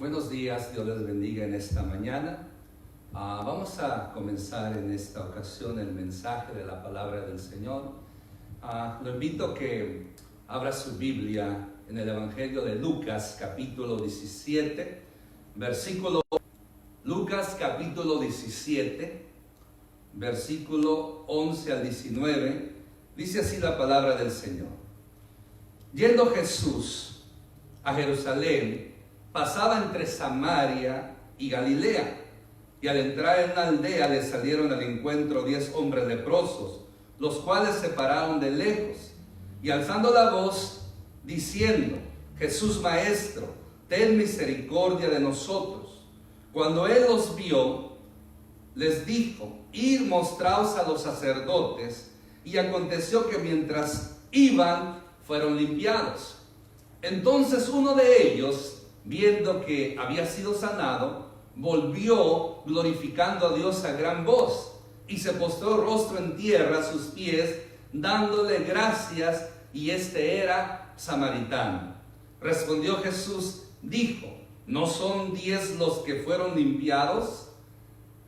Buenos días, Dios les bendiga en esta mañana. Vamos a comenzar en esta ocasión el mensaje de la palabra del Señor. Lo invito a que abra su Biblia en el Evangelio de Lucas, capítulo 17, Lucas capítulo 17, versículo 11 al 19. Dice así la palabra del Señor. Yendo Jesús a Jerusalén, pasaba entre Samaria y Galilea, y al entrar en una aldea le salieron al encuentro 10 hombres leprosos, los cuales se pararon de lejos, y alzando la voz, diciendo: Jesús Maestro, ten misericordia de nosotros. Cuando él los vio, les dijo: id, mostraos a los sacerdotes. Y aconteció que mientras iban, fueron limpiados. Entonces uno de ellos, viendo que había sido sanado, volvió glorificando a Dios a gran voz, y se postró rostro en tierra a sus pies, dándole gracias, y este era samaritano. Respondió Jesús, dijo: ¿no son 10 los que fueron limpiados?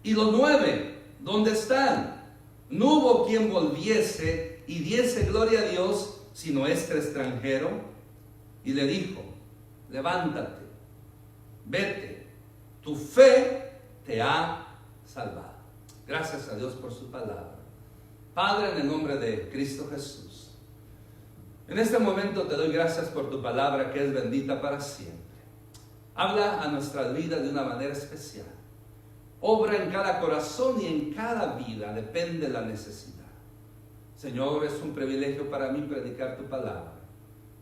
¿Y los 9 dónde están? No hubo quien volviese y diese gloria a Dios, sino este extranjero. Y le dijo: levántate, vete, tu fe te ha salvado. Gracias a Dios por su palabra. Padre, en el nombre de Cristo Jesús, en este momento te doy gracias por tu palabra, que es bendita para siempre. Habla a nuestras vidas de una manera especial. Obra en cada corazón y en cada vida, depende de la necesidad. Señor, es un privilegio para mí predicar tu palabra.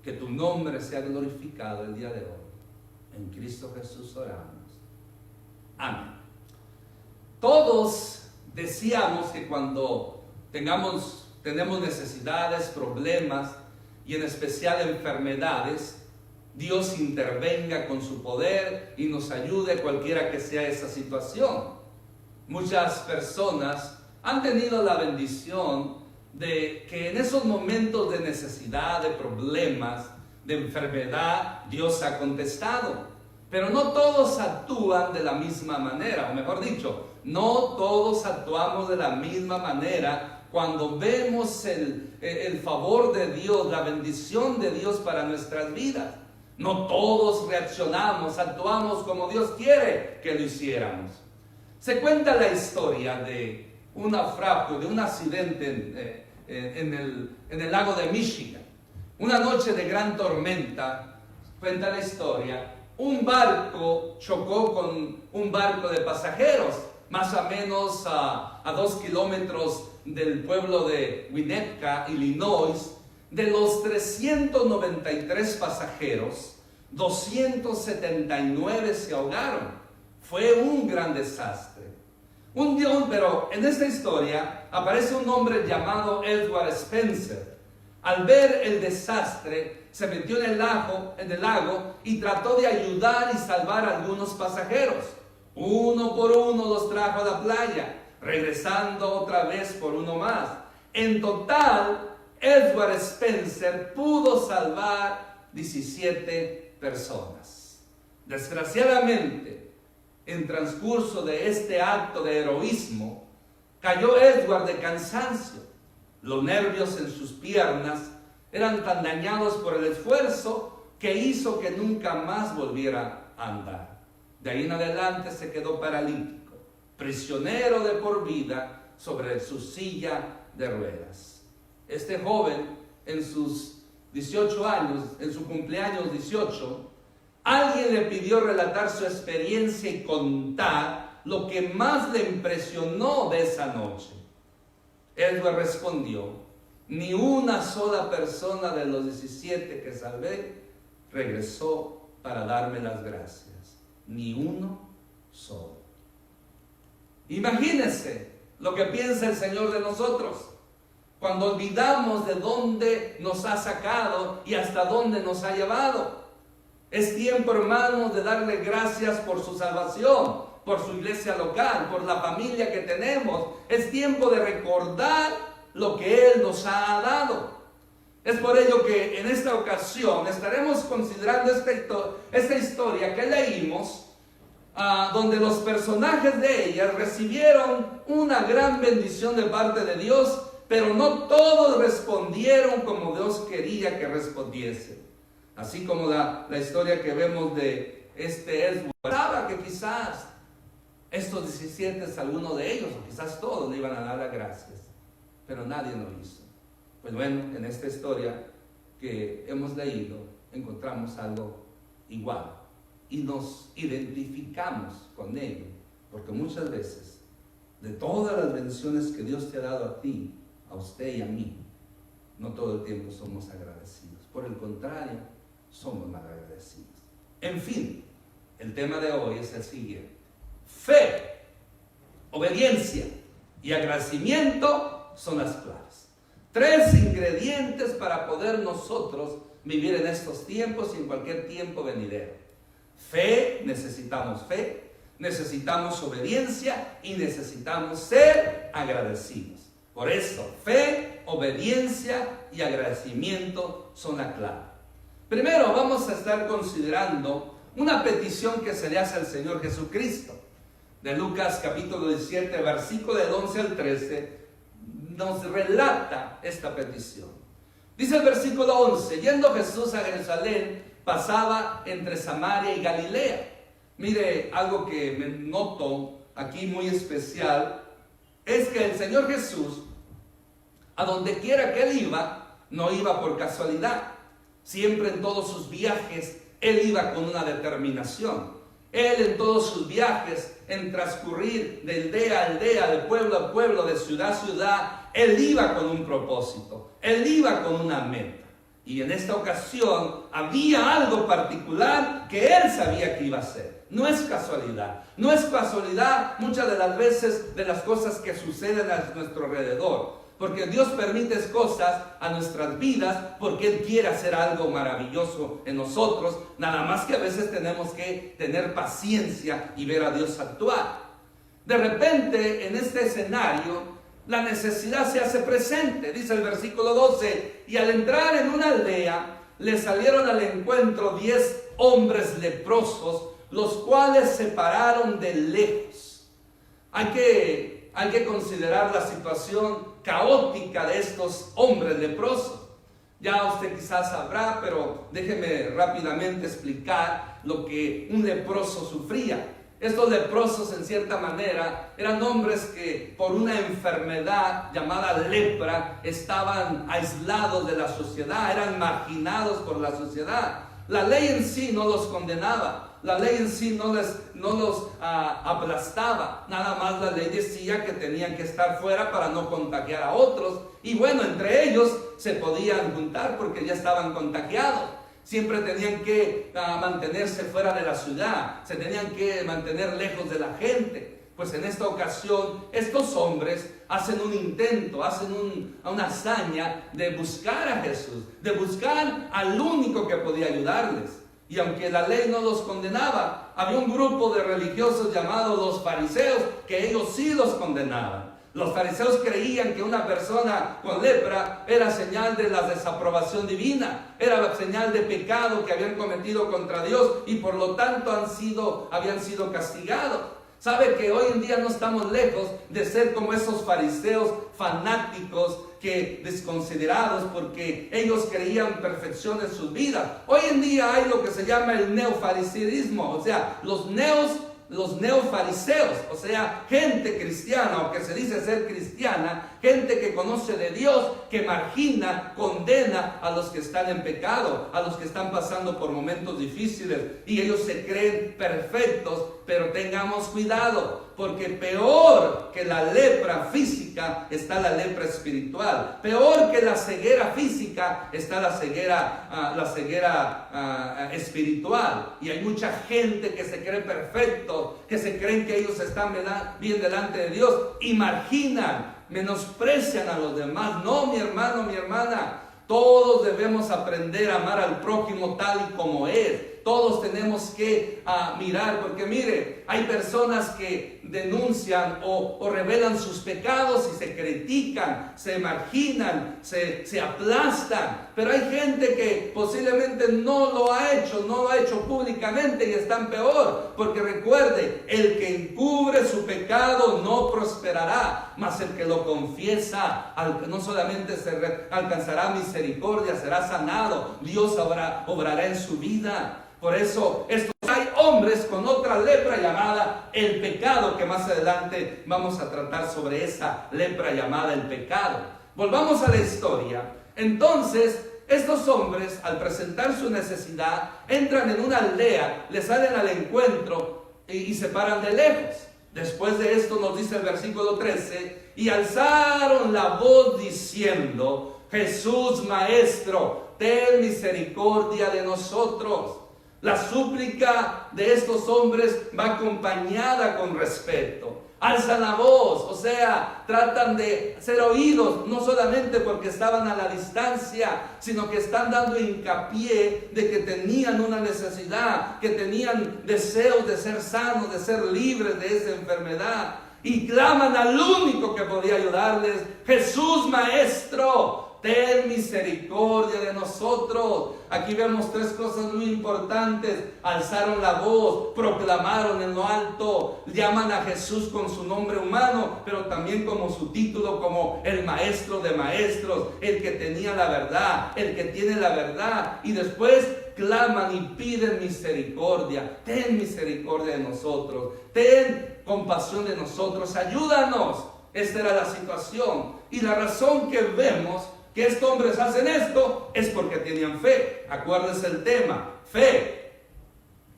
Que tu nombre sea glorificado el día de hoy. En Cristo Jesús oramos. Amén. Todos deseamos que cuando tenemos necesidades, problemas y en especial enfermedades, Dios intervenga con su poder y nos ayude cualquiera que sea esa situación. Muchas personas han tenido la bendición de que en esos momentos de necesidad, de problemas, de enfermedad, Dios ha contestado. Pero no todos actúan de la misma manera, o mejor dicho, no todos actuamos de la misma manera cuando vemos el favor de Dios, la bendición de Dios para nuestras vidas. No todos reaccionamos, actuamos como Dios quiere que lo hiciéramos. Se cuenta la historia de un naufragio, de un accidente en el lago de Michigan. Una noche de gran tormenta, cuenta la historia, un barco chocó con un barco de pasajeros, más o menos a 2 kilómetros del pueblo de Winnetka, Illinois. De los 393 pasajeros, 279 se ahogaron. Fue un gran desastre. Pero en esta historia aparece un hombre llamado Edward Spencer. Al ver el desastre, se metió en el lago y trató de ayudar y salvar a algunos pasajeros. Uno por uno los trajo a la playa, regresando otra vez por uno más. En total, Edward Spencer pudo salvar 17 personas. Desgraciadamente, en transcurso de este acto de heroísmo, cayó Edward de cansancio. Los nervios en sus piernas eran tan dañados por el esfuerzo que hizo que nunca más volviera a andar. De ahí en adelante se quedó paralítico, prisionero de por vida sobre su silla de ruedas. Este joven, en sus 18 años, en su cumpleaños 18, alguien le pidió relatar su experiencia y contar lo que más le impresionó de esa noche. Edward respondió: ni una sola persona de los 17 que salvé regresó para darme las gracias. Ni uno solo. Imagínense lo que piensa el Señor de nosotros cuando olvidamos de dónde nos ha sacado y hasta dónde nos ha llevado. Es tiempo, hermanos, de darle gracias por su salvación, por su iglesia local, por la familia que tenemos. Es tiempo de recordar lo que Él nos ha dado. Es por ello que en esta ocasión estaremos considerando esta historia que leímos, donde los personajes de ella recibieron una gran bendición de parte de Dios, pero no todos respondieron como Dios quería que respondiesen. Así como la historia que vemos de Esdras, pensaba que quizás estos 17, alguno de ellos, o quizás todos, le iban a dar las gracias, pero nadie lo hizo. Pues bueno, en esta historia que hemos leído, encontramos algo igual y nos identificamos con ello, porque muchas veces, de todas las bendiciones que Dios te ha dado a ti, a usted y a mí, no todo el tiempo somos agradecidos. Por el contrario, somos mal agradecidos. En fin, el tema de hoy es el siguiente: fe, obediencia y agradecimiento son las claves. 3 ingredientes para poder nosotros vivir en estos tiempos y en cualquier tiempo venidero. Fe, necesitamos obediencia y necesitamos ser agradecidos. Por eso, fe, obediencia y agradecimiento son la clave. Primero vamos a estar considerando una petición que se le hace al Señor Jesucristo. De Lucas capítulo 17, versículo del 11 al 13, nos relata esta petición. Dice el versículo 11: yendo Jesús a Jerusalén, pasaba entre Samaria y Galilea. Mire, algo que me noto aquí muy especial, es que el Señor Jesús, a donde quiera que Él iba, no iba por casualidad. Siempre en todos sus viajes, Él iba con una determinación. Él en todos sus viajes, en transcurrir de aldea a aldea, de pueblo a pueblo, de ciudad a ciudad, Él iba con un propósito, Él iba con una meta. Y en esta ocasión había algo particular que Él sabía que iba a hacer. No es casualidad. No es casualidad muchas de las veces de las cosas que suceden a nuestro alrededor. Porque Dios permite cosas a nuestras vidas porque Él quiere hacer algo maravilloso en nosotros. Nada más que a veces tenemos que tener paciencia y ver a Dios actuar. De repente, en este escenario, la necesidad se hace presente. Dice el versículo 12: y al entrar en una aldea, le salieron al encuentro 10 hombres leprosos, los cuales se pararon de lejos. Hay que considerar la situación caótica de estos hombres leprosos. Ya usted quizás sabrá, pero déjeme rápidamente explicar lo que un leproso sufría. Estos leprosos, en cierta manera, eran hombres que por una enfermedad llamada lepra estaban aislados de la sociedad, eran marginados por la sociedad. La ley en sí no los condenaba, la ley en sí no los aplastaba. Nada más la ley decía que tenían que estar fuera para no contagiar a otros. Y bueno, entre ellos se podían juntar porque ya estaban contagiados. Siempre tenían que mantenerse fuera de la ciudad, se tenían que mantener lejos de la gente. Pues en esta ocasión estos hombres hacen un intento, hacen una hazaña de buscar a Jesús, de buscar al único que podía ayudarles. Y aunque la ley no los condenaba, había un grupo de religiosos llamados los fariseos que ellos sí los condenaban. Los fariseos creían que una persona con lepra era señal de la desaprobación divina, era señal de pecado que habían cometido contra Dios y por lo tanto habían sido castigados. Sabe que hoy en día no estamos lejos de ser como esos fariseos fanáticos que desconsiderados porque ellos creían perfección en sus vidas. Hoy en día hay lo que se llama el neofariseísmo, o sea, los neofariseos, o sea, gente cristiana o que se dice ser cristiana, gente que conoce de Dios, que margina, condena a los que están en pecado, a los que están pasando por momentos difíciles y ellos se creen perfectos. Pero tengamos cuidado, porque peor que la lepra física está la lepra espiritual. Peor que la ceguera física está la ceguera espiritual. Y hay mucha gente que se cree perfecto, que se creen que ellos están bien delante de Dios y marginan, menosprecian a los demás. No, mi hermano, mi hermana. Todos debemos aprender a amar al prójimo tal y como es. Todos tenemos que mirar, porque mire, hay personas que denuncian o revelan sus pecados y se critican, se marginan, se aplastan. Pero hay gente que posiblemente no lo ha hecho públicamente y están peor. Porque recuerde, el que encubre su pecado no prosperará, mas el que lo confiesa no solamente alcanzará misericordia, será sanado. Dios obrará en su vida. Por eso hay hombres con otra lepra llamada el pecado, que más adelante vamos a tratar sobre esa lepra llamada el pecado. Volvamos a la historia. Entonces, estos hombres, al presentar su necesidad, entran en una aldea, le salen al encuentro y se paran de lejos. Después de esto nos dice el versículo 13, y alzaron la voz diciendo: Jesús, Maestro, ten misericordia de nosotros. La súplica de estos hombres va acompañada con respeto. Alzan la voz, o sea, tratan de ser oídos, no solamente porque estaban a la distancia, sino que están dando hincapié de que tenían una necesidad, que tenían deseos de ser sanos, de ser libres de esa enfermedad. Y claman al único que podía ayudarles: Jesús, Maestro, ten misericordia de nosotros. Aquí vemos tres cosas muy importantes. Alzaron la voz, proclamaron en lo alto, llaman a Jesús con su nombre humano, pero también como su título, como el Maestro de Maestros, el que tenía la verdad, el que tiene la verdad. Y después claman y piden misericordia. Ten misericordia de nosotros, ten compasión de nosotros, ayúdanos. Esta era la situación. Y la razón que vemos que estos hombres hacen esto es porque tenían fe. Acuérdense el tema: fe,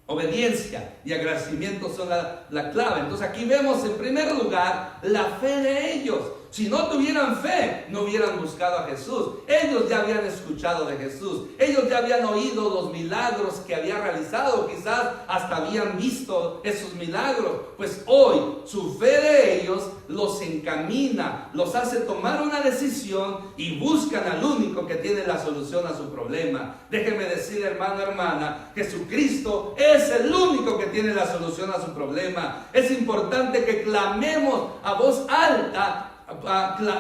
obediencia y agradecimiento son la clave. Entonces aquí vemos en primer lugar la fe de ellos. Si no tuvieran fe, no hubieran buscado a Jesús. Ellos ya habían escuchado de Jesús. Ellos ya habían oído los milagros que había realizado. Quizás hasta habían visto esos milagros. Pues hoy su fe de ellos los encamina, los hace tomar una decisión y buscan al único que tiene la solución a su problema. Déjeme decir, hermano, hermana, Jesucristo es el único que tiene la solución a su problema. Es importante que clamemos a voz alta,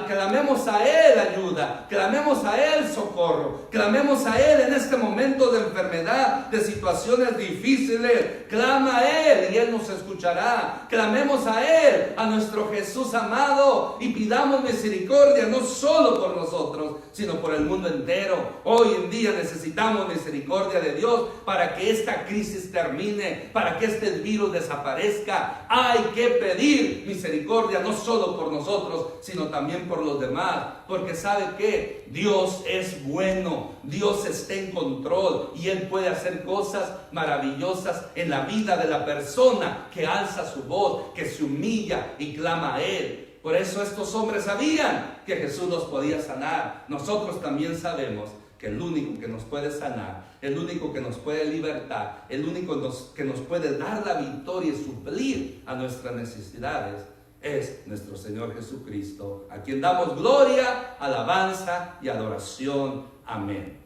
clamemos a Él ayuda, clamemos a Él socorro, clamemos a Él en este momento de enfermedad, de situaciones difíciles. Clama a Él y Él nos escuchará. Clamemos a Él, a nuestro Jesús amado, y pidamos misericordia, no solo por nosotros, sino por el mundo entero. Hoy en día necesitamos misericordia de Dios para que esta crisis termine, para que este virus desaparezca. Hay que pedir misericordia, no solo por nosotros, sino también por los demás, porque ¿sabe qué? Dios es bueno, Dios está en control y Él puede hacer cosas maravillosas en la vida de la persona que alza su voz, que se humilla y clama a Él. Por eso estos hombres sabían que Jesús los podía sanar. Nosotros también sabemos que el único que nos puede sanar, el único que nos puede libertar, el único que nos puede dar la victoria y suplir a nuestras necesidades es nuestro Señor Jesucristo, a quien damos gloria, alabanza y adoración. Amén.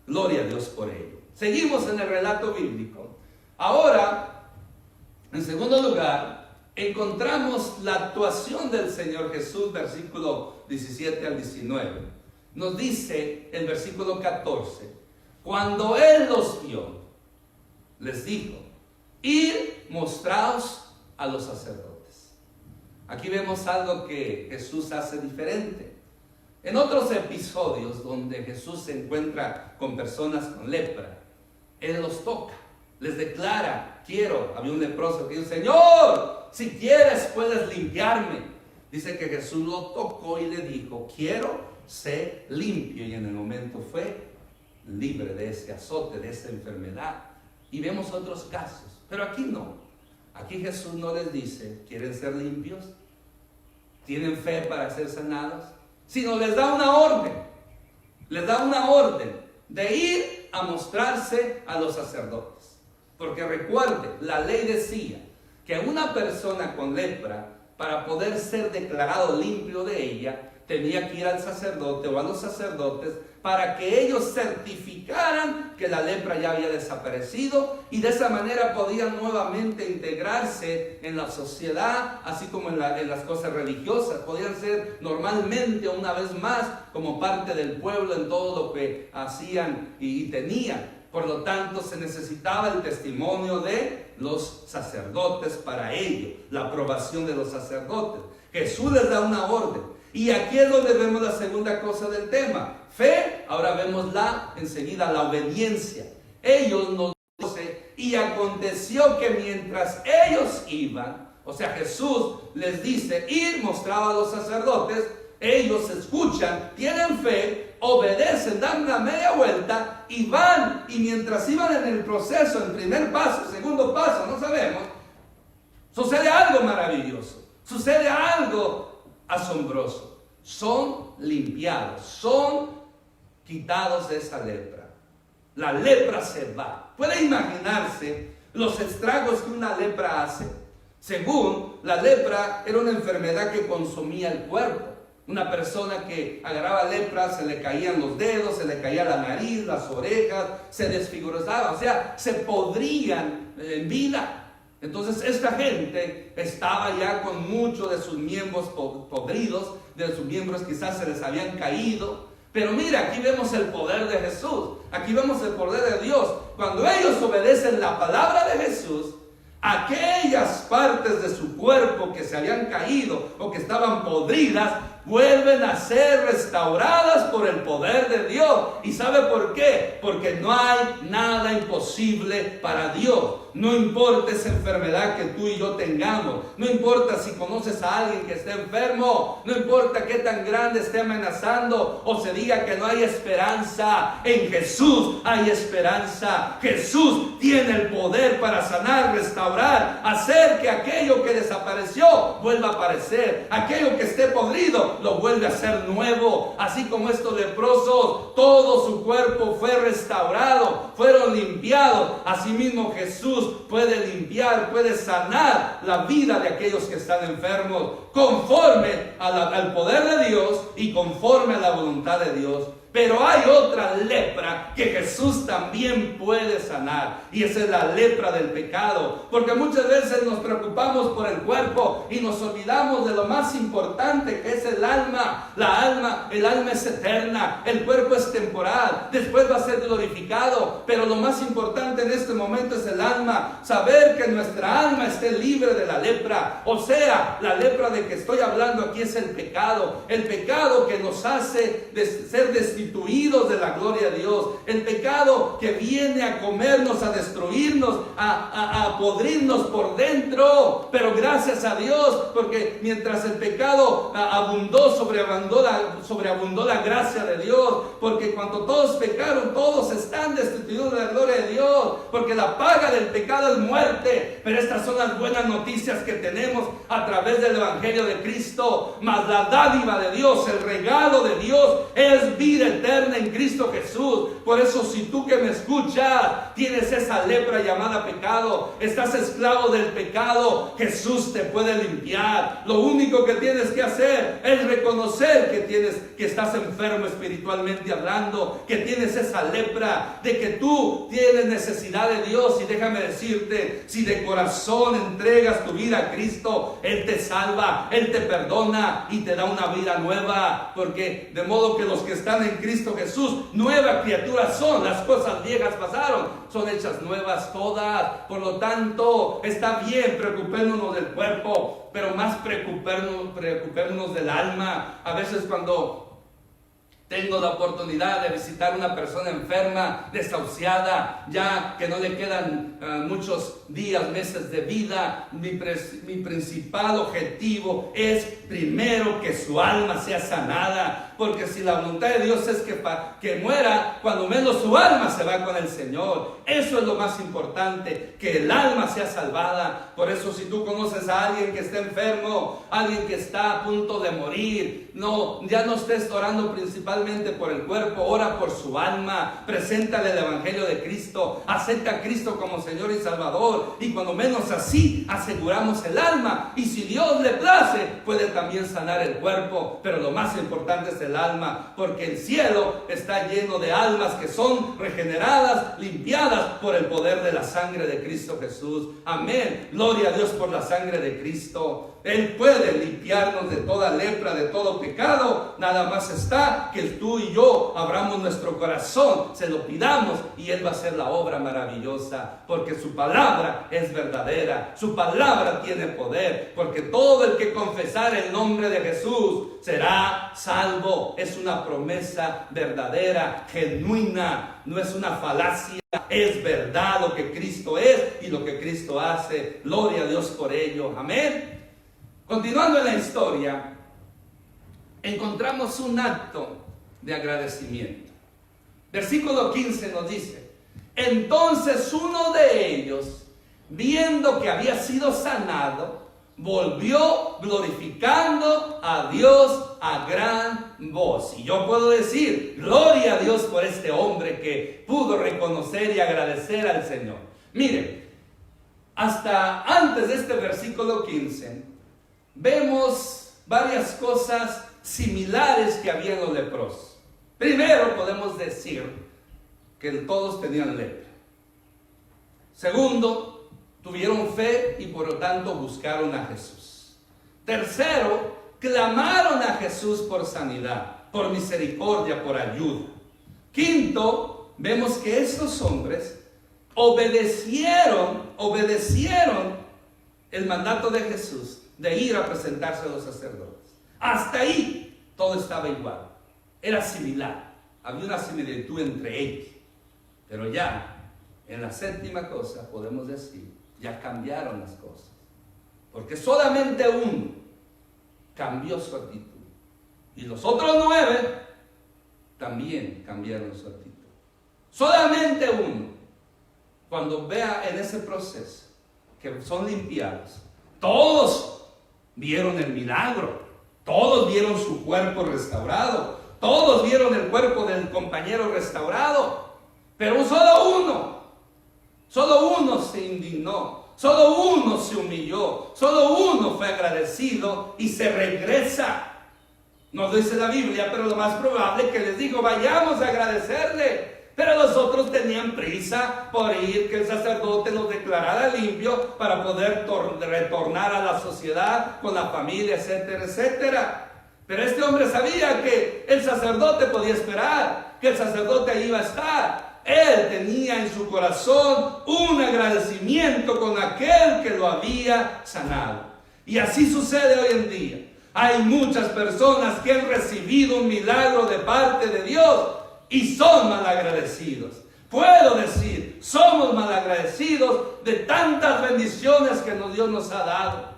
Gloria a Dios por ello. Seguimos en el relato bíblico. Ahora, en segundo lugar, encontramos la actuación del Señor Jesús, versículo 17 al 19. Nos dice el versículo 14: cuando Él los vio, les dijo: id, mostraos a los sacerdotes. Aquí vemos algo que Jesús hace diferente. En otros episodios donde Jesús se encuentra con personas con lepra, Él los toca, les declara: quiero. Había un leproso que dijo: Señor, si quieres puedes limpiarme. Dice que Jesús lo tocó y le dijo: quiero, sé limpio. Y en el momento fue libre de ese azote, de esa enfermedad. Y vemos otros casos, pero aquí no. Aquí Jesús no les dice: ¿quieren ser limpios? ¿Tienen fe para ser sanados? Sino les da una orden. Les da una orden de ir a mostrarse a los sacerdotes. Porque recuerde, la ley decía que una persona con lepra, para poder ser declarado limpio de ella, tenía que ir al sacerdote o a los sacerdotes para que ellos certificaran que la lepra ya había desaparecido, y de esa manera podían nuevamente integrarse en la sociedad, así como en las cosas religiosas. Podían ser normalmente una vez más como parte del pueblo en todo lo que hacían y tenían. Por lo tanto, se necesitaba el testimonio de los sacerdotes para ello, la aprobación de los sacerdotes. Jesús les da una orden. Y aquí es donde vemos la segunda cosa del tema. Fe, ahora vemos enseguida la obediencia. Ellos nos dicen, y aconteció que mientras ellos iban, o sea, Jesús les dice ir, mostraba a los sacerdotes, ellos escuchan, tienen fe, obedecen, dan una media vuelta y van, y mientras iban en el proceso, en primer paso, segundo paso, no sabemos, sucede algo maravilloso, sucede algo asombroso. Son limpiados, son quitados de esa lepra. La lepra se va. ¿Puede imaginarse los estragos que una lepra hace? Según la lepra, era una enfermedad que consumía el cuerpo. Una persona que agarraba lepra, se le caían los dedos, se le caía la nariz, las orejas, se desfiguraba, o sea, se podrían en vida. Entonces esta gente estaba ya con muchos de sus miembros podridos, de sus miembros quizás se les habían caído. Pero mira, aquí vemos el poder de Jesús, aquí vemos el poder de Dios. Cuando ellos obedecen la palabra de Jesús, aquellas partes de su cuerpo que se habían caído o que estaban podridas, vuelven a ser restauradas por el poder de Dios. ¿Y sabe por qué? Porque no hay nada imposible para Dios. No importa esa enfermedad que tú y yo tengamos, no importa si conoces a alguien que esté enfermo, no importa qué tan grande esté amenazando o se diga que no hay esperanza. En Jesús hay esperanza. Jesús tiene el poder para sanar, restaurar, hacer que aquello que desapareció vuelva a aparecer, aquello que esté podrido lo vuelve a hacer nuevo. Así como estos leprosos, todo su cuerpo fue restaurado, fueron limpiados. Asimismo Jesús puede limpiar, puede sanar la vida de aquellos que están enfermos, conforme al poder de Dios y conforme a la voluntad de Dios. Pero hay otra lepra que Jesús también puede sanar, y esa es la lepra del pecado. Porque muchas veces nos preocupamos por el cuerpo y nos olvidamos de lo más importante, que es el alma. El alma es eterna, el cuerpo es temporal, después va a ser glorificado. Pero lo más importante en este momento es el alma, saber que nuestra alma esté libre de la lepra. O sea, la lepra de que estoy hablando aquí es el pecado que nos hace ser destituidos de la gloria de Dios, el pecado que viene a comernos, a destruirnos, a podrirnos por dentro. Pero gracias a Dios, porque mientras el pecado abundó, sobreabundó la gracia de Dios, porque cuando todos pecaron, todos están destituidos de la gloria de Dios, porque la paga del pecado es muerte. Pero estas son las buenas noticias que tenemos a través del Evangelio de Cristo. Mas la dádiva de Dios, el regalo de Dios, es vida eterna en Cristo Jesús. Por eso, si tú que me escuchas tienes esa lepra llamada pecado, estás esclavo del pecado, Jesús te puede limpiar. Lo único que tienes que hacer es reconocer que estás enfermo espiritualmente hablando, que tienes esa lepra, de que tú tienes necesidad de Dios. Y déjame decirte, si de corazón entregas tu vida a Cristo, Él te salva, Él te perdona y te da una vida nueva. Porque de modo que los que están en Cristo Jesús, nueva criatura son. Las cosas viejas pasaron, son hechas nuevas todas. Por lo tanto, está bien preocupémonos del cuerpo, pero más preocupémonos del alma. A veces cuando tengo la oportunidad de visitar a una persona enferma, desahuciada, ya que no le quedan muchos días, meses de vida, mi principal objetivo es primero que su alma sea sanada. Porque si la voluntad de Dios es que muera, cuando menos su alma se va con el Señor. Eso es lo más importante, que el alma sea salvada. Por eso, si tú conoces a alguien que está enfermo, alguien que está a punto de morir, ya no estés orando principalmente totalmente por el cuerpo, ora por su alma, preséntale el Evangelio de Cristo, acepta a Cristo como Señor y Salvador, y cuando menos así aseguramos el alma, y si Dios le place puede también sanar el cuerpo, pero lo más importante es el alma, porque el cielo está lleno de almas que son regeneradas, limpiadas por el poder de la sangre de Cristo Jesús. Amén, gloria a Dios por la sangre de Cristo. Él puede limpiarnos de toda lepra, de todo pecado. Nada más está que tú y yo abramos nuestro corazón, se lo pidamos y Él va a hacer la obra maravillosa, porque su palabra es verdadera, su palabra tiene poder, porque todo el que confesare el nombre de Jesús será salvo. Es una promesa verdadera, genuina, no es una falacia, es verdad lo que Cristo es y lo que Cristo hace. Gloria a Dios por ello. Amén. Continuando en la historia, encontramos un acto de agradecimiento. Versículo 15 nos dice: entonces uno de ellos, viendo que había sido sanado, volvió glorificando a Dios a gran voz. Y yo puedo decir, gloria a Dios por este hombre que pudo reconocer y agradecer al Señor. Miren, hasta antes de este versículo 15, vemos varias cosas similares que había en los leprosos. Primero, podemos decir que todos tenían lepra. Segundo, tuvieron fe y por lo tanto buscaron a Jesús. Tercero, clamaron a Jesús por sanidad, por misericordia, por ayuda. Quinto, vemos que estos hombres obedecieron el mandato de Jesús de ir a presentarse a los sacerdotes. Hasta ahí todo estaba igual, era similar, había una similitud entre ellos. Pero ya en la séptima cosa podemos decir, ya cambiaron las cosas, porque solamente uno cambió su actitud y los otros 9 también cambiaron su actitud. Solamente uno, cuando vea en ese proceso que son limpiados, todos vieron el milagro, todos vieron su cuerpo restaurado, todos vieron el cuerpo del compañero restaurado, pero solo uno se indignó, solo uno se humilló, solo uno fue agradecido y se regresa. No dice la Biblia, pero lo más probable es que les dijo, vayamos a agradecerle. Pero los otros tenían prisa por ir, que el sacerdote los declarara limpios para poder retornar a la sociedad con la familia, etcétera, etcétera. Pero este hombre sabía que el sacerdote podía esperar, que el sacerdote iba a estar. Él tenía en su corazón un agradecimiento con aquel que lo había sanado. Y así sucede hoy en día. Hay muchas personas que han recibido un milagro de parte de Dios y son malagradecidos. Puedo decir, somos malagradecidos de tantas bendiciones que Dios nos ha dado.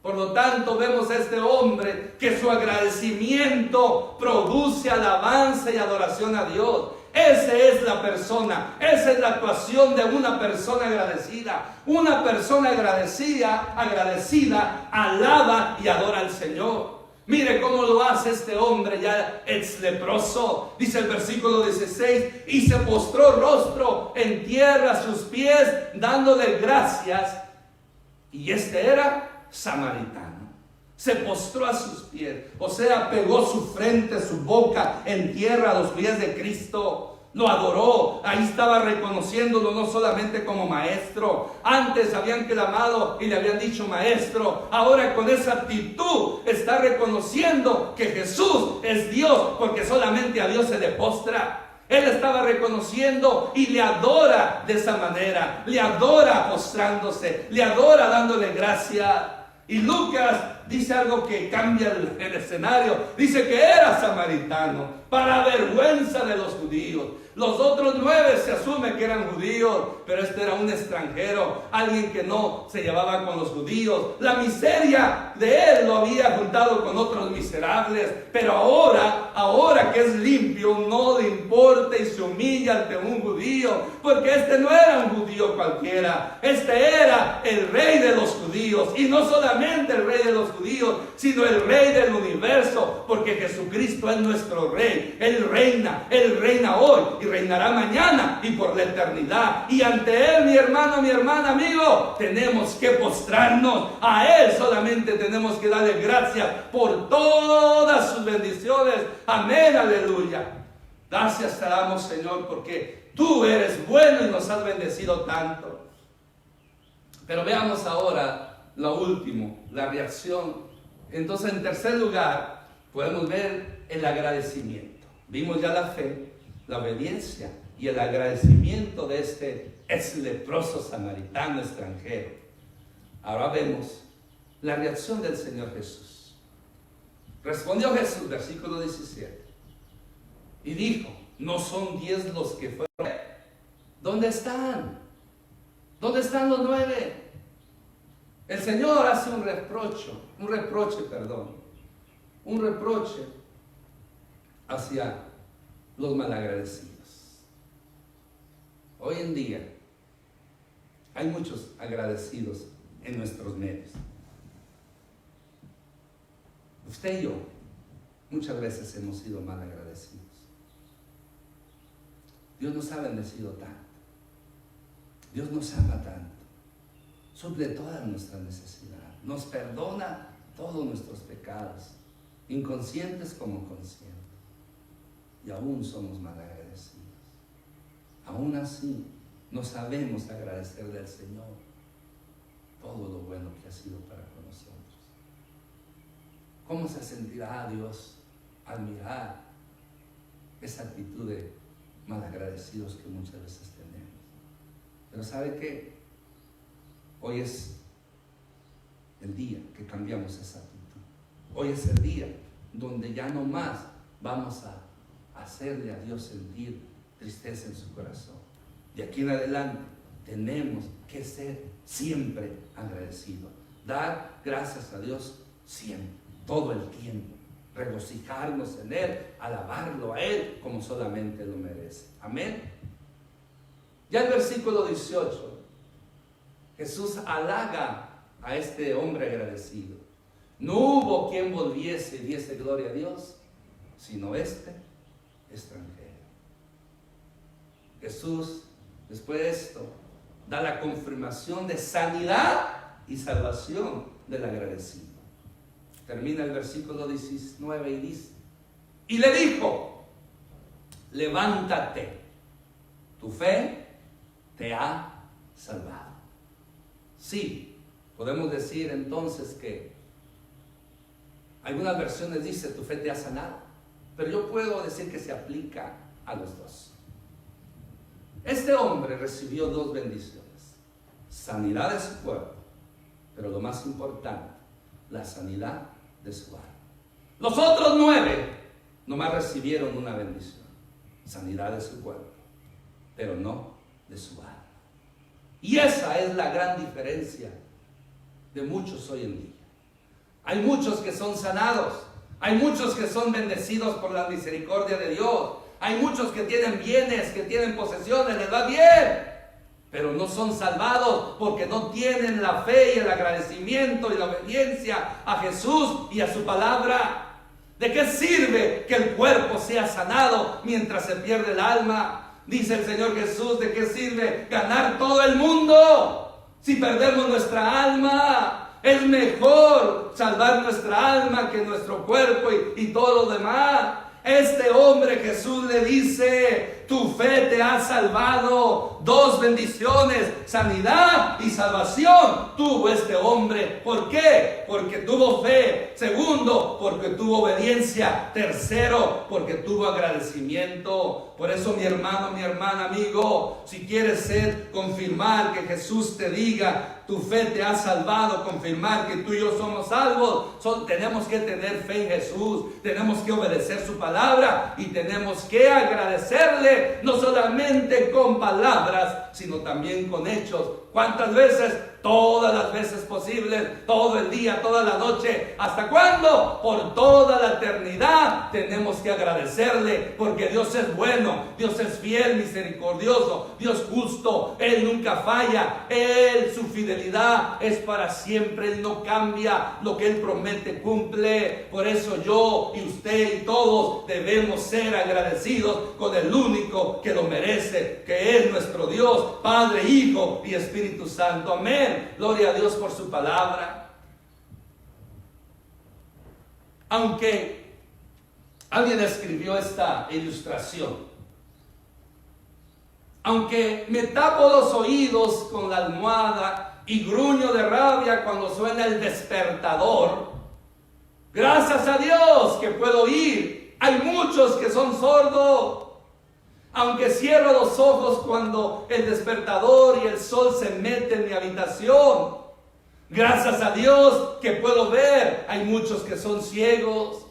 Por lo tanto, vemos a este hombre que su agradecimiento produce alabanza y adoración a Dios. Esa es la persona, esa es la actuación de una persona agradecida. Una persona agradecida alaba y adora al Señor. Mire cómo lo hace este hombre ya ex leproso. Dice el versículo 16, y se postró rostro en tierra a sus pies, dándole gracias. Y este era samaritano. Se postró a sus pies, o sea, pegó su frente, su boca en tierra a los pies de Cristo. Lo adoró, ahí estaba reconociéndolo no solamente como maestro. Antes habían clamado y le habían dicho maestro. Ahora con esa actitud está reconociendo que Jesús es Dios, porque solamente a Dios se le postra. Él estaba reconociendo y le adora de esa manera. Le adora postrándose, le adora dándole gracia. Y Lucas dice algo que cambia el escenario. Dice que era samaritano, para vergüenza de los judíos. Los otros 9 se asume que eran judíos, pero este era un extranjero, alguien que no se llevaba con los judíos. La miseria de él lo había juntado con otros miserables, pero ahora que es limpio, no le importa y se humilla ante un judío, porque este no era un judío cualquiera, este era el rey de los judíos, y no solamente el rey de los judíos, sino el Rey del universo, porque Jesucristo es nuestro Rey. Él reina hoy y reinará mañana y por la eternidad. Y ante Él, mi hermano, mi hermana, amigo, tenemos que postrarnos. A Él solamente tenemos que darle gracias por todas sus bendiciones. Amén, aleluya. Gracias te damos, Señor, porque Tú eres bueno y nos has bendecido tanto. Pero veamos ahora lo último, la reacción. Entonces, en tercer lugar, podemos ver el agradecimiento. Vimos ya la fe, la obediencia y el agradecimiento de este ex leproso samaritano extranjero. Ahora vemos la reacción del Señor Jesús. Respondió Jesús, versículo 17, y dijo: ¿no son 10 los que fueron? ¿Dónde están? ¿Dónde están los 9? El Señor hace un reproche hacia los malagradecidos. Hoy en día hay muchos agradecidos en nuestros medios. Usted y yo muchas veces hemos sido mal agradecidos. Dios nos ha bendecido tanto. Dios nos ama tanto. Suple todas nuestras necesidades. Nos perdona todos nuestros pecados, inconscientes como conscientes. Y aún somos mal agradecidos. Aún así, no sabemos agradecer del Señor todo lo bueno que ha sido para con nosotros. ¿Cómo se sentirá Dios al mirar esa actitud de malagradecidos que muchas veces tenemos? Pero ¿sabe qué? Hoy es el día que cambiamos esa actitud. Hoy es el día donde ya no más vamos a hacerle a Dios sentir tristeza en su corazón. De aquí en adelante tenemos que ser siempre agradecidos. Dar gracias a Dios siempre, todo el tiempo. Regocijarnos en Él, alabarlo a Él como solamente lo merece. Amén. Ya el versículo 18, Jesús halaga a este hombre agradecido. No hubo quien volviese y diese gloria a Dios, sino este extranjero. Jesús, después de esto, da la confirmación de sanidad y salvación del agradecido. Termina el versículo 19 y dice: y le dijo: levántate, tu fe te ha salvado. Sí, podemos decir entonces que algunas versiones dicen tu fe te ha sanado, pero yo puedo decir que se aplica a los dos. Este hombre recibió 2 bendiciones: sanidad de su cuerpo, pero lo más importante, la sanidad de su alma. Los otros 9 nomás recibieron una bendición: sanidad de su cuerpo, pero no de su alma. Y esa es la gran diferencia de muchos hoy en día. Hay muchos que son sanados, hay muchos que son bendecidos por la misericordia de Dios, hay muchos que tienen bienes, que tienen posesiones, les va bien, pero no son salvados porque no tienen la fe y el agradecimiento y la obediencia a Jesús y a su palabra. ¿De qué sirve que el cuerpo sea sanado mientras se pierde el alma? Dice el Señor Jesús: ¿de qué sirve ganar todo el mundo si perdemos nuestra alma? Es mejor salvar nuestra alma que nuestro cuerpo y todo lo demás. Este hombre, Jesús le dice: tu fe te ha salvado. 2 bendiciones, sanidad y salvación tuvo este hombre. ¿Por qué? Porque tuvo fe. Segundo, porque tuvo obediencia. Tercero, porque tuvo agradecimiento. Por eso, mi hermano, mi hermana, amigo, si quieres confirmar que Jesús te diga: tu fe te ha salvado, confirmar que tú y yo somos salvos, tenemos que tener fe en Jesús, tenemos que obedecer su palabra y tenemos que agradecerle, no solamente con palabras, sino también con hechos. ¿Cuántas veces todas las veces posibles, todo el día, toda la noche. ¿Hasta cuándo? Por toda la eternidad tenemos que agradecerle, porque Dios es bueno, Dios es fiel, misericordioso, Dios justo, Él nunca falla, Él, su fidelidad es para siempre, Él no cambia, lo que Él promete cumple. Por eso yo y usted y todos debemos ser agradecidos con el único que lo merece, que es nuestro Dios, Padre, Hijo y Espíritu Santo. Amén. Gloria a Dios por su palabra. Aunque alguien escribió esta ilustración, aunque me tapo los oídos con la almohada y gruño de rabia cuando suena el despertador, gracias a Dios que puedo oír. Hay muchos que son sordos. Aunque cierro los ojos cuando el despertador y el sol se meten en mi habitación, gracias a Dios que puedo ver. Hay muchos que son ciegos.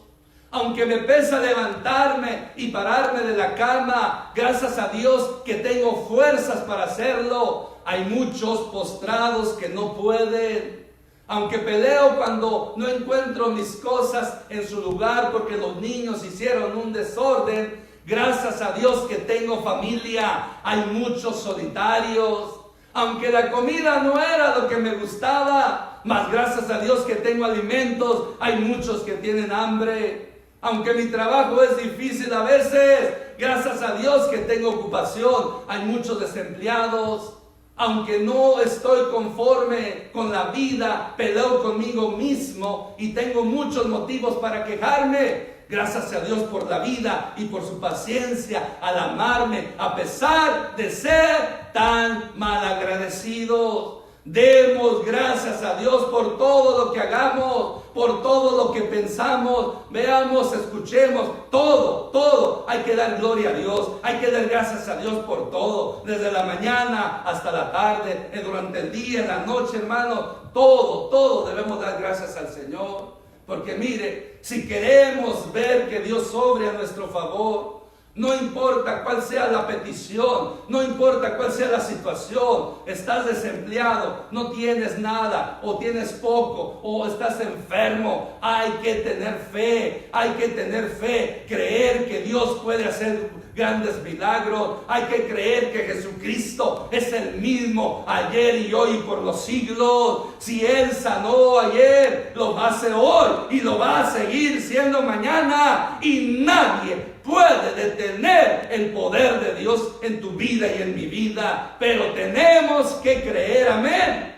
Aunque me pesa levantarme y pararme de la cama, gracias a Dios que tengo fuerzas para hacerlo. Hay muchos postrados que no pueden. Aunque peleo cuando no encuentro mis cosas en su lugar porque los niños hicieron un desorden, gracias a Dios que tengo familia. Hay muchos solitarios. Aunque la comida no era lo que me gustaba, mas gracias a Dios que tengo alimentos. Hay muchos que tienen hambre. Aunque mi trabajo es difícil a veces, gracias a Dios que tengo ocupación. Hay muchos desempleados. Aunque no estoy conforme con la vida, peleo conmigo mismo y tengo muchos motivos para quejarme. Gracias a Dios por la vida y por su paciencia al amarme, a pesar de ser tan malagradecidos. Demos gracias a Dios por todo lo que hagamos, por todo lo que pensamos, veamos, escuchemos, todo. Hay que dar gloria a Dios, hay que dar gracias a Dios por todo, desde la mañana hasta la tarde, durante el día, en la noche, hermano, todo debemos dar gracias al Señor. Porque mire, si queremos ver que Dios obre a nuestro favor, no importa cuál sea la petición, no importa cuál sea la situación, estás desempleado, no tienes nada, o tienes poco, o estás enfermo, hay que tener fe, creer que Dios puede hacer grandes milagros, hay que creer que Jesucristo es el mismo ayer y hoy y por los siglos. Si Él sanó ayer, lo hace hoy y lo va a seguir siendo mañana, y nadie puede detener el poder de Dios en tu vida y en mi vida, pero tenemos que creer, amén.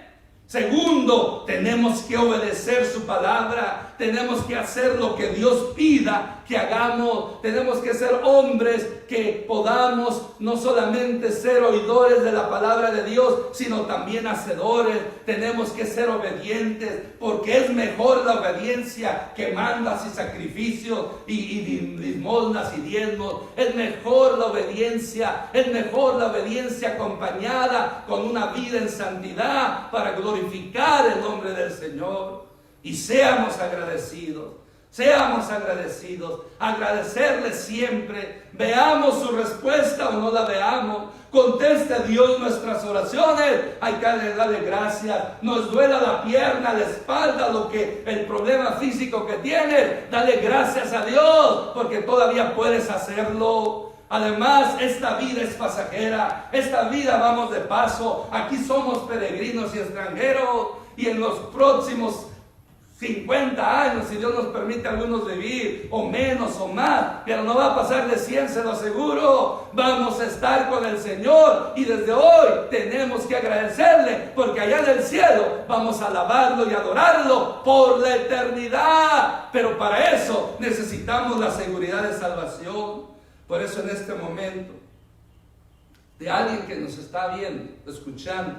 Segundo, tenemos que obedecer su palabra, tenemos que hacer lo que Dios pida que hagamos, tenemos que ser hombres que podamos no solamente ser oidores de la palabra de Dios, sino también hacedores. Tenemos que ser obedientes, porque es mejor la obediencia que mandas y sacrificios y limosnas y diezmos. Es mejor la obediencia acompañada con una vida en santidad para glorificar el nombre del Señor. Y seamos agradecidos, agradecerle siempre, veamos su respuesta o no la veamos, conteste a Dios nuestras oraciones, hay que darle gracias. Nos duela la pierna, la espalda, el problema físico que tienes, dale gracias a Dios, porque todavía puedes hacerlo. Además, esta vida es pasajera, esta vida vamos de paso, aquí somos peregrinos y extranjeros, y en los próximos 50 años, si Dios nos permite algunos vivir, o menos o más, pero no va a pasar de 100, se lo aseguro. Vamos a estar con el Señor, y desde hoy tenemos que agradecerle, porque allá en el cielo vamos a alabarlo y adorarlo por la eternidad. Pero para eso necesitamos la seguridad de salvación. Por eso en este momento, de alguien que nos está viendo, escuchando,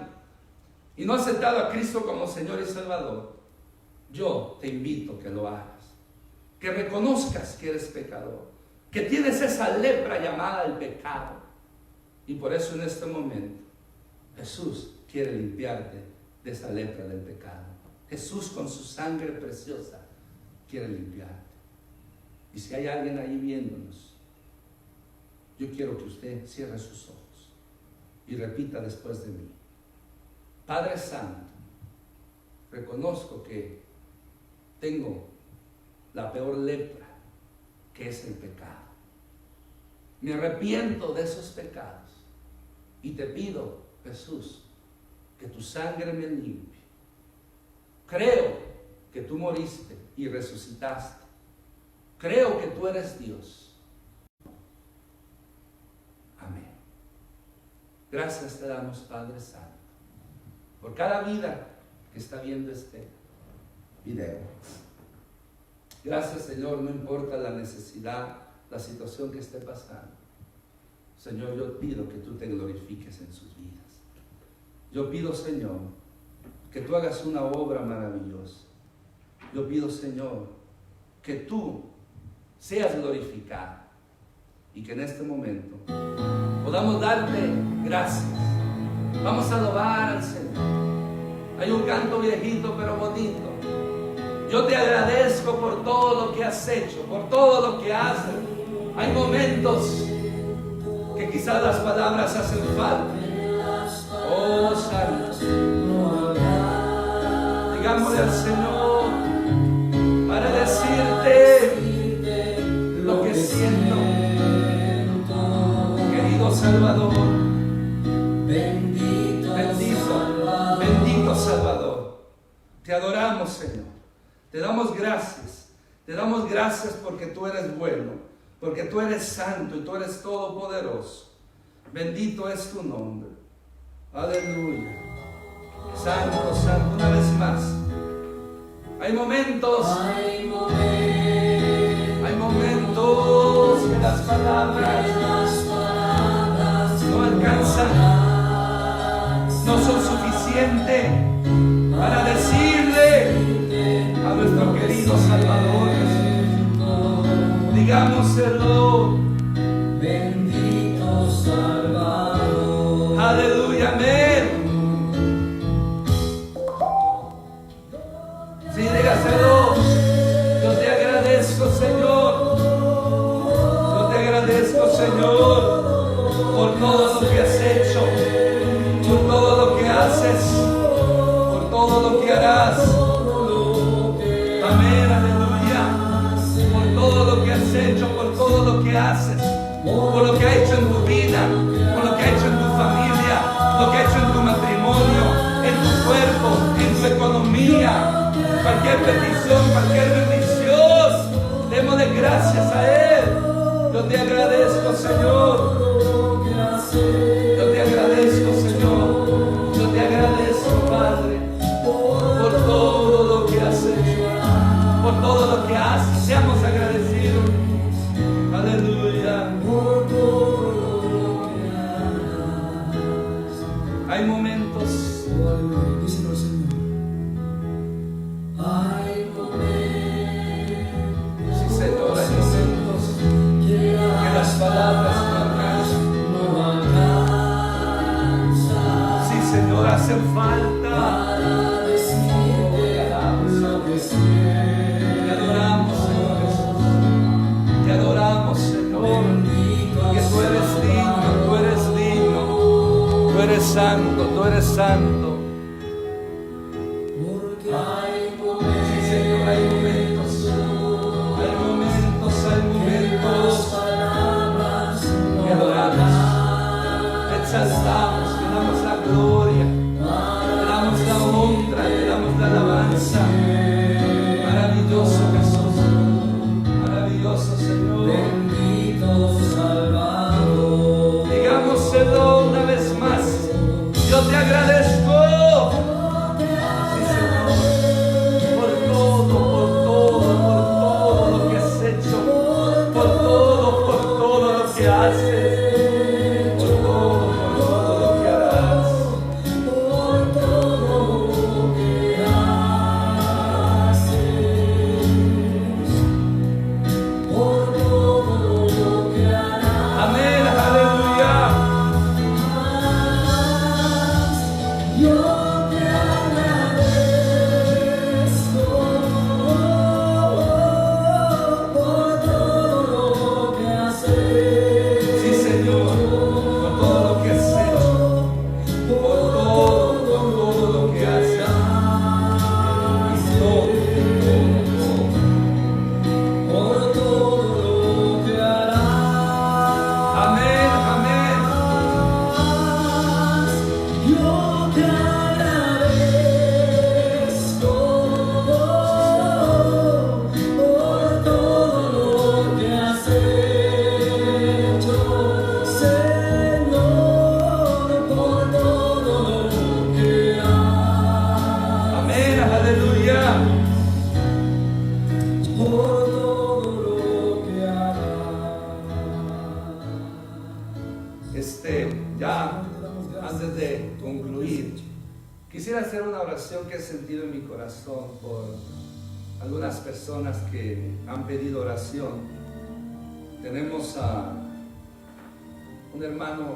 y no ha aceptado a Cristo como Señor y Salvador, yo te invito a que lo hagas, que reconozcas que eres pecador, que tienes esa lepra llamada el pecado, y por eso en este momento Jesús quiere limpiarte de esa lepra del pecado. Jesús con su sangre preciosa quiere limpiarte. Y si hay alguien ahí viéndonos, yo quiero que usted cierre sus ojos y repita después de mí: Padre Santo, reconozco que tengo la peor lepra, que es el pecado. Me arrepiento de esos pecados y te pido, Jesús, que tu sangre me limpie. Creo que tú moriste y resucitaste. Creo que tú eres Dios. Amén. Gracias te damos, Padre Santo, por cada vida que está viendo este video. Gracias, Señor, no importa la necesidad, la situación que esté pasando. Señor, yo pido que tú te glorifiques en sus vidas. Yo pido, Señor, que tú hagas una obra maravillosa. Yo pido, Señor, que tú seas glorificado y que en este momento podamos darte gracias. Vamos a alabar al Señor. Hay un canto viejito pero bonito. Yo te agradezco por todo lo que has hecho, por todo lo que haces. Hay momentos que quizás las palabras hacen falta. Oh, Santo, digámosle al Señor para decirte lo que siento, querido Salvador. Bendito Salvador. Te adoramos, Señor. Te damos gracias. Te damos gracias porque tú eres bueno, porque tú eres santo y tú eres todopoderoso. Bendito es tu nombre. Aleluya. Santo, santo, una vez más. Hay momentos que las palabras no alcanzan, no son suficientes para decirle a nuestro querido Salvador Jesús. Digámoselo. Bendito Salvador. Aleluya, amén. Sí, dígaselo. Yo te agradezco, Señor. Yo te agradezco, Señor, por todo lo que has hecho, por todo lo que haces, por todo lo que harás. Amén, aleluya. Por todo lo que has hecho, por todo lo que haces, por lo que ha hecho en tu vida, por lo que ha hecho en tu familia, lo que ha hecho en tu matrimonio, en tu cuerpo, en tu economía. Cualquier petición, cualquier bendición, démosle gracias a Él. Yo te agradezco, Señor. Yo te agradezco, Señor. Yo te agradezco, Padre, por todo lo que has hecho, por todo lo que haces. Seamos agradecidos. Aleluya. Hay momentos, díselo, Señor. Hay momentos, sí, Señor, hay momentos que las palabras no alcanzan. Sí, Señor, hacen falta. Te adoramos, Señor Jesús. Te adoramos, Señor, porque tú eres digno, tú eres digno, tú eres santo, tú eres santo. Exaltamos, te damos la gloria, te damos la honra, te damos la alabanza. Maravilloso Jesús, maravilloso Señor. Bendito Salvador. Digámoselo una vez más. Yo te agradezco. Sí, Señor, por todo lo que has hecho, por todo lo que haces. Por todo Ya, antes de concluir, quisiera hacer una oración que he sentido en mi corazón por algunas personas que han pedido oración. Tenemos a un hermano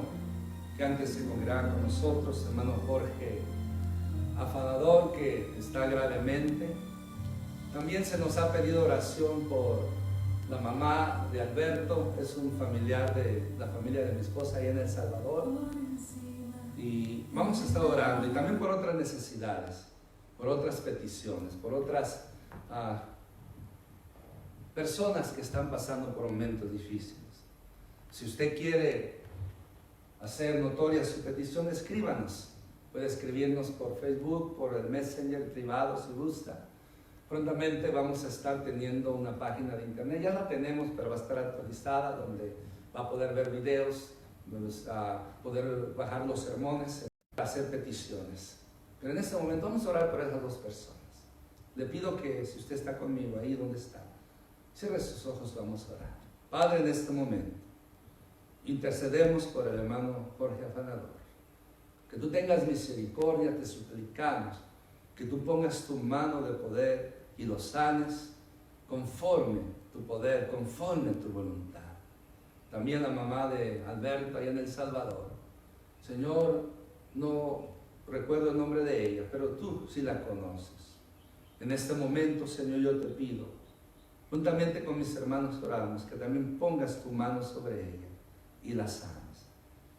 que antes se congregaba con nosotros, hermano Jorge Afanador, que está gravemente. También se nos ha pedido oración por la mamá de Alberto, es un familiar de la familia de mi esposa allá en El Salvador. Y vamos a estar orando, y también por otras necesidades, por otras peticiones, por otras personas que están pasando por momentos difíciles. Si usted quiere hacer notoria su petición, escríbanos. Puede escribirnos por Facebook, por el Messenger privado si gusta. Prontamente vamos a estar teniendo una página de internet, ya la tenemos, pero va a estar actualizada, donde va a poder ver videos, a poder bajar los sermones, hacer peticiones. Pero en este momento vamos a orar por esas dos personas. Le pido que, si usted está conmigo ahí donde está, cierre sus ojos, vamos a orar. Padre, en este momento intercedemos por el hermano Jorge Afanador. Que tú tengas misericordia, te suplicamos, que tú pongas tu mano de poder y lo sanes conforme tu poder, conforme tu voluntad. También la mamá de Alberto allá en El Salvador. Señor, no recuerdo el nombre de ella, pero tú sí la conoces. En este momento, Señor, yo te pido, juntamente con mis hermanos oramos, que también pongas tu mano sobre ella y la sanes.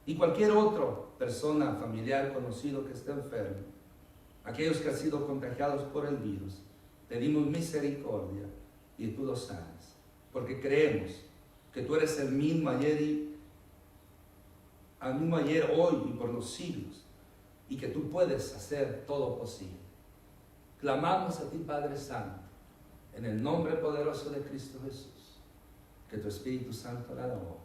Y cualquier otra persona, familiar, conocido que esté enfermo, aquellos que han sido contagiados por el virus, pedimos misericordia y tú lo sanes, porque creemos que tú eres el mismo ayer, hoy y por los siglos, y que tú puedes hacer todo posible. Clamamos a ti, Padre Santo, en el nombre poderoso de Cristo Jesús, que tu Espíritu Santo haga la obra.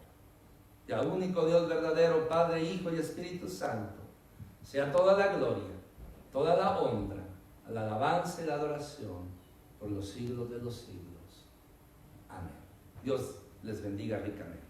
Y al único Dios verdadero, Padre, Hijo y Espíritu Santo, sea toda la gloria, toda la honra, la alabanza y la adoración por los siglos de los siglos. Amén. Dios les bendiga ricamente.